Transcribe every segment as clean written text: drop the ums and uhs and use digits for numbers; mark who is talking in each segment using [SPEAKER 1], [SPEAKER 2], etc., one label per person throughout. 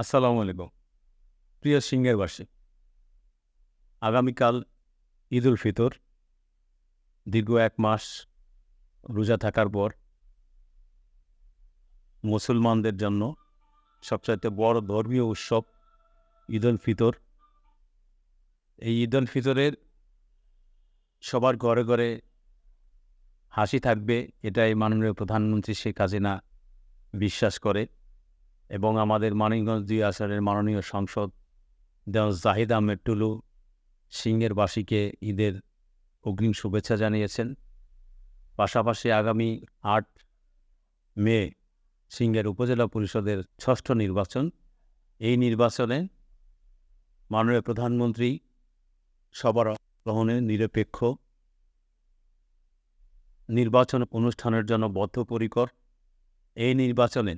[SPEAKER 1] আসসালামু আলাইকুম। প্রিয় সিংহেরবাসী, আগামীকাল ঈদুল ফিতর। দীর্ঘ ১ মাস রোজা থাকার পর মুসলমানদের জন্য সবচাইতে বড় ধর্মীয় উৎসব ঈদুল ফিতর। এই ঈদুল ফিতরের সবার ঘরে ঘরে হাসি থাকবে, এটাই মাননীয় প্রধানমন্ত্রী শেখ হাসিনা বিশ্বাস করে এবং আমাদের মানিকগঞ্জ ২ আসনের মাননীয় সাংসদ দেওয়ান জাহিদ আহমেদ টুলু সিংহেরবাসীকে ঈদের অগ্রিম শুভেচ্ছা জানিয়েছেন। পাশাপাশি আগামী ৮ মে সিংহের উপজেলা পরিষদের ৬ষ্ঠ নির্বাচন। এই নির্বাচনে মাননীয় প্রধানমন্ত্রী সবার গ্রহণে নিরপেক্ষ নির্বাচন অনুষ্ঠানের জন্য বদ্ধপরিকর। এই নির্বাচনে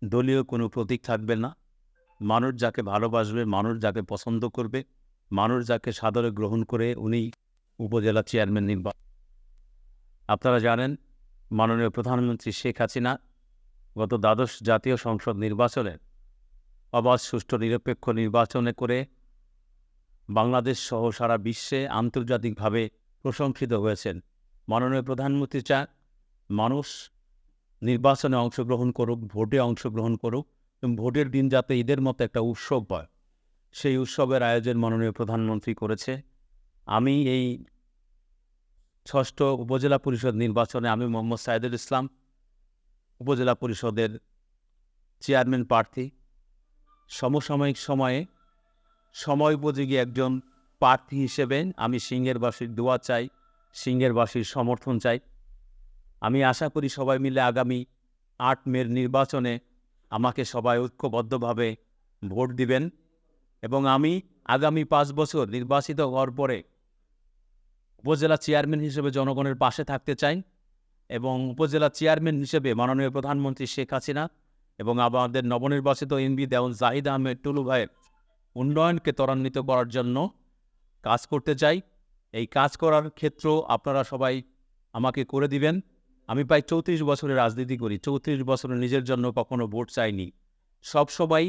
[SPEAKER 1] দলীয় কোনো প্রতীক থাকবে না। মানুষ যাকে ভালোবাসবে, মানুষ যাকে পছন্দ করবে, মানুষ যাকে সাদরে গ্রহণ করে উনি উপজেলা চেয়ারম্যান নির্বাচন। আপনারা জানেন মাননীয় প্রধানমন্ত্রী শেখ হাসিনা গত দ্বাদশ জাতীয় সংসদ নির্বাচনে অবাধ, সুষ্ঠু, নিরপেক্ষ নির্বাচনে করে বাংলাদেশ সহ সারা বিশ্বে আন্তর্জাতিকভাবে প্রশংসিত হয়েছেন। মাননীয় প্রধানমন্ত্রী চান মানুষ নির্বাচনে অংশগ্রহণ করুক, ভোটে অংশগ্রহণ করুক এবং ভোটের দিন যাতে ঈদের মতো একটা উৎসব হয়, সেই উৎসবের আয়োজন মাননীয় প্রধানমন্ত্রী করেছে। আমি এই ৬ষ্ঠ উপজেলা পরিষদ নির্বাচনে আমি মোহাম্মদ সাইদুল ইসলাম, উপজেলা পরিষদের চেয়ারম্যান প্রার্থী। সমসাময়িক সময়ে সময়োপযোগী একজন প্রার্থী হিসেবে আমি সিংহেরবাসীর দোয়া চাই, সিংহেরবাসীর সমর্থন চাই। আমি আশা করি সবাই মিলে আগামী ৮ মের নির্বাচনে আমাকে সবাই ঐক্যবদ্ধভাবে ভোট দিবেন এবং আমি আগামী ৫ বছর নির্বাচিত হওয়ার পরে উপজেলা চেয়ারম্যান হিসেবে জনগণের পাশে থাকতে চাই এবং উপজেলা চেয়ারম্যান হিসেবে মাননীয় প্রধানমন্ত্রী শেখ হাসিনা এবং আমাদের নবনির্বাচিত এমপি দেওয়ান জাহিদ আহমেদ টুলু ভাইয়ের উন্নয়নকে ত্বরান্বিত করার জন্য কাজ করতে চাই। এই কাজ করার ক্ষেত্র আপনারা সবাই আমাকে করে দিবেন। আমি প্রায় ৩৪ বছরের রাজনীতি করি। ৩৪ বছরে নিজের জন্য কখনো ভোট চাইনি। সবসময়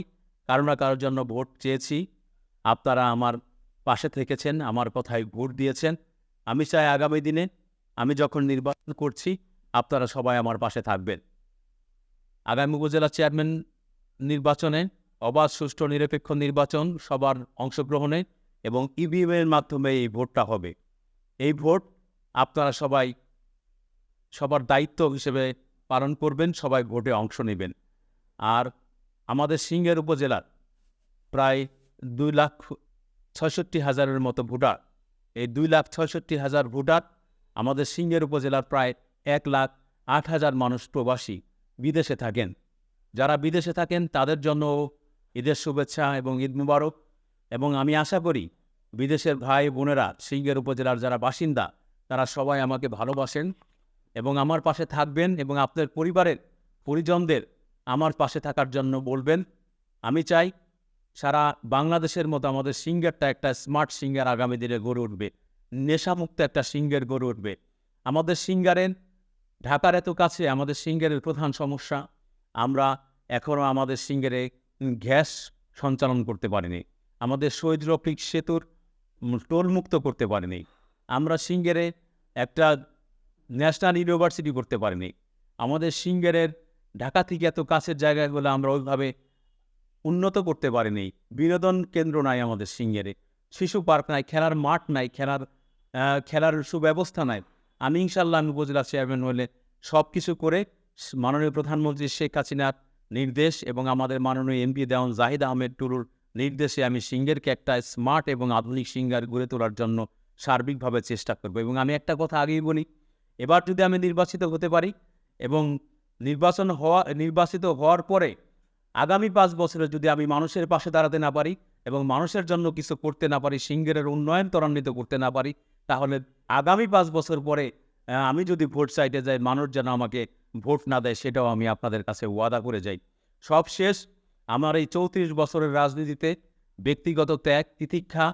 [SPEAKER 1] কারো না কারোর জন্য ভোট চেয়েছি। আপনারা আমার পাশে থেকেছেন, আমার কথায় ভোট দিয়েছেন। আমি চাই আগামী দিনে আমি যখন নির্বাচন করছি আপনারা সবাই আমার পাশে থাকবেন। আগামী উপজেলা চেয়ারম্যান নির্বাচনে অবাধ, সুষ্ঠু, নিরপেক্ষ নির্বাচন, সবার অংশগ্রহণে এবং ইভিএমের মাধ্যমে এই ভোটটা হবে। এই ভোট আপনারা সবাই সবার দায়িত্ব হিসেবে পালন করবেন, সবাই ভোটে অংশ নেবেন। আর আমাদের সিংহের উপজেলার প্রায় ২,৬৬,০০০ মতো ভোটার। এই ২,৬৬,০০০ ভোটার আমাদের সিংহের উপজেলার প্রায় ১,০৮,০০০ মানুষ প্রবাসী বিদেশে থাকেন। যারা বিদেশে থাকেন তাদের জন্য ঈদের শুভেচ্ছা এবং ঈদ মুবারক। এবং আমি আশা করি বিদেশের ভাই বোনেরা সিংহের উপজেলার যারা বাসিন্দা তারা সবাই আমাকে ভালোবাসেন এবং আমার পাশে থাকবেন এবং আপনার পরিবারের পরিজনদের আমার পাশে থাকার জন্য বলবেন। আমি চাই সারা বাংলাদেশের মতো আমাদের সিংহেরটা একটা স্মার্ট সিংহের আগামী দিনে গড়ে উঠবে, নেশামুক্ত একটা সিংহের গড়ে উঠবে। আমাদের সিংহের ঢাকার এত কাছে আমাদের সিংহের প্রধান সমস্যা, আমরা এখনও আমাদের সিংহেরে গ্যাস সঞ্চালন করতে পারিনি। আমাদের শহীদ রফিক সেতুর টোলমুক্ত করতে পারিনি। আমরা সিংহেরে একটা ন্যাশনাল ইউনিভার্সিটি করতে পারিনি। আমাদের সিংহের ঢাকা থেকে এত কাছের জায়গাগুলো আমরা ওইভাবে উন্নত করতে পারিনি। বিনোদন কেন্দ্র নাই আমাদের সিংহেরে, শিশু পার্ক নাই, খেলার মাঠ নাই, খেলার সুব্যবস্থা নাই। আমি ইনশাল্লাহ আমি উপজেলা চেয়ারম্যান হলে সব কিছু করে মাননীয় প্রধানমন্ত্রী শেখ হাসিনার নির্দেশ এবং আমাদের মাননীয় এমপি দেওয়ান জাহিদ আহমেদ টুলুর নির্দেশে আমি সিংহেরকে একটা স্মার্ট এবং আধুনিক সিংহার গড়ে তোলার জন্য সার্বিকভাবে চেষ্টা করব। এবং আমি একটা কথা আগেই বলি, এবার যদি আমি নির্বাচিত হতে পারি এবং নির্বাচিত হওয়ার পরে আগামী ৫ বছরে যদি আমি মানুষের পাশে দাঁড়াতে না পারি এবং মানুষের জন্য কিছু করতে না পারি, সিংহের উন্নয়ন ত্বরান্বিত করতে না পারি, তাহলে আগামী ৫ বছর পরে আমি যদি ভোট চাইতে যাই, মানুষ যেন আমাকে ভোট না দেয়, সেটাও আমি আপনাদের কাছে ওয়াদা করে যাই। সব শেষ, আমার এই ৩৪ বছরের রাজনীতিতে ব্যক্তিগত ত্যাগ, তিতিক্ষা,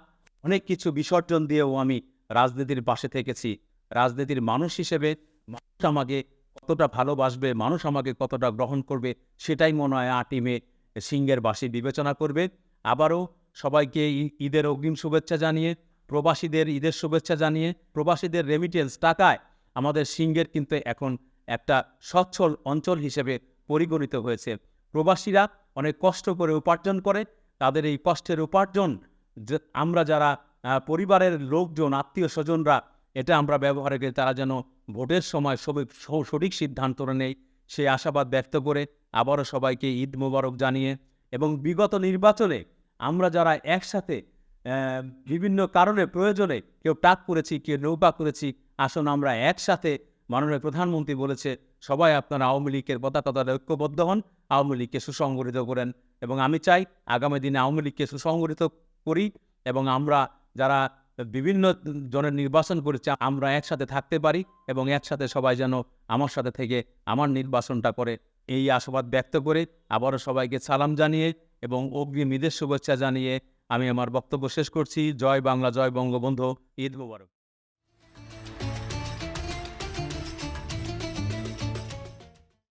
[SPEAKER 1] অনেক কিছু বিসর্জন দিয়েও আমি রাজনীতির পাশে থেকেছি। রাজনীতির মানুষ হিসেবে মানুষ আমাকে কতটা ভালোবাসবে, মানুষ আমাকে কতটা গ্রহণ করবে, সেটাই মনে হয় ৮ই মে সিংহের বাঁশি বিবেচনা করবে। আবারও সবাইকে ঈদের অগ্রিম শুভেচ্ছা জানিয়ে, প্রবাসীদের ঈদের শুভেচ্ছা জানিয়ে, প্রবাসীদের রেমিটেন্স টাকায় আমাদের সিংহের কিন্তু এখন একটা সচ্ছল অঞ্চল হিসেবে পরিগণিত হয়েছে। প্রবাসীরা অনেক কষ্ট করে উপার্জন করে, তাদের এই কষ্টের উপার্জন যে আমরা যারা পরিবারের লোকজন, আত্মীয় স্বজনরা এটা আমরা ব্যবহারে করি, তারা যেন ভোটের সময় সঠিক সিদ্ধান্ত নেয় সেই আশাবাদ ব্যক্ত করে আবারও সবাইকে ঈদ মোবারক জানিয়ে, এবং বিগত নির্বাচনে আমরা যারা একসাথে বিভিন্ন কারণে প্রয়োজনে কেউ টাক করেছি, কেউ নৌকা করেছি, আসুন আমরা একসাথে, মাননীয় প্রধানমন্ত্রী বলেছে সবাই আপনারা আওয়ামী লীগের পতাকা তলে ঐক্যবদ্ধ হন, আওয়ামী লীগকে সুসংগঠিত করেন। এবং আমি চাই আগামী দিনে আওয়ামী লীগকে সুসংগঠিত করি এবং আমরা যারা বিভিন্ন জনের নির্বাচন করেছি আমরা একসাথে থাকতে পারি এবং একসাথে সবাই যেন আমার সাথে থেকে আমার নির্বাচনটা করে, এই আশাবাদ ব্যক্ত করে আবারও সবাইকে সালাম জানিয়ে এবং অগ্রিম ঈদের শুভেচ্ছা জানিয়ে আমি আমার বক্তব্য শেষ করছি। জয় বাংলা, জয় বঙ্গবন্ধু, ঈদ মোবারক।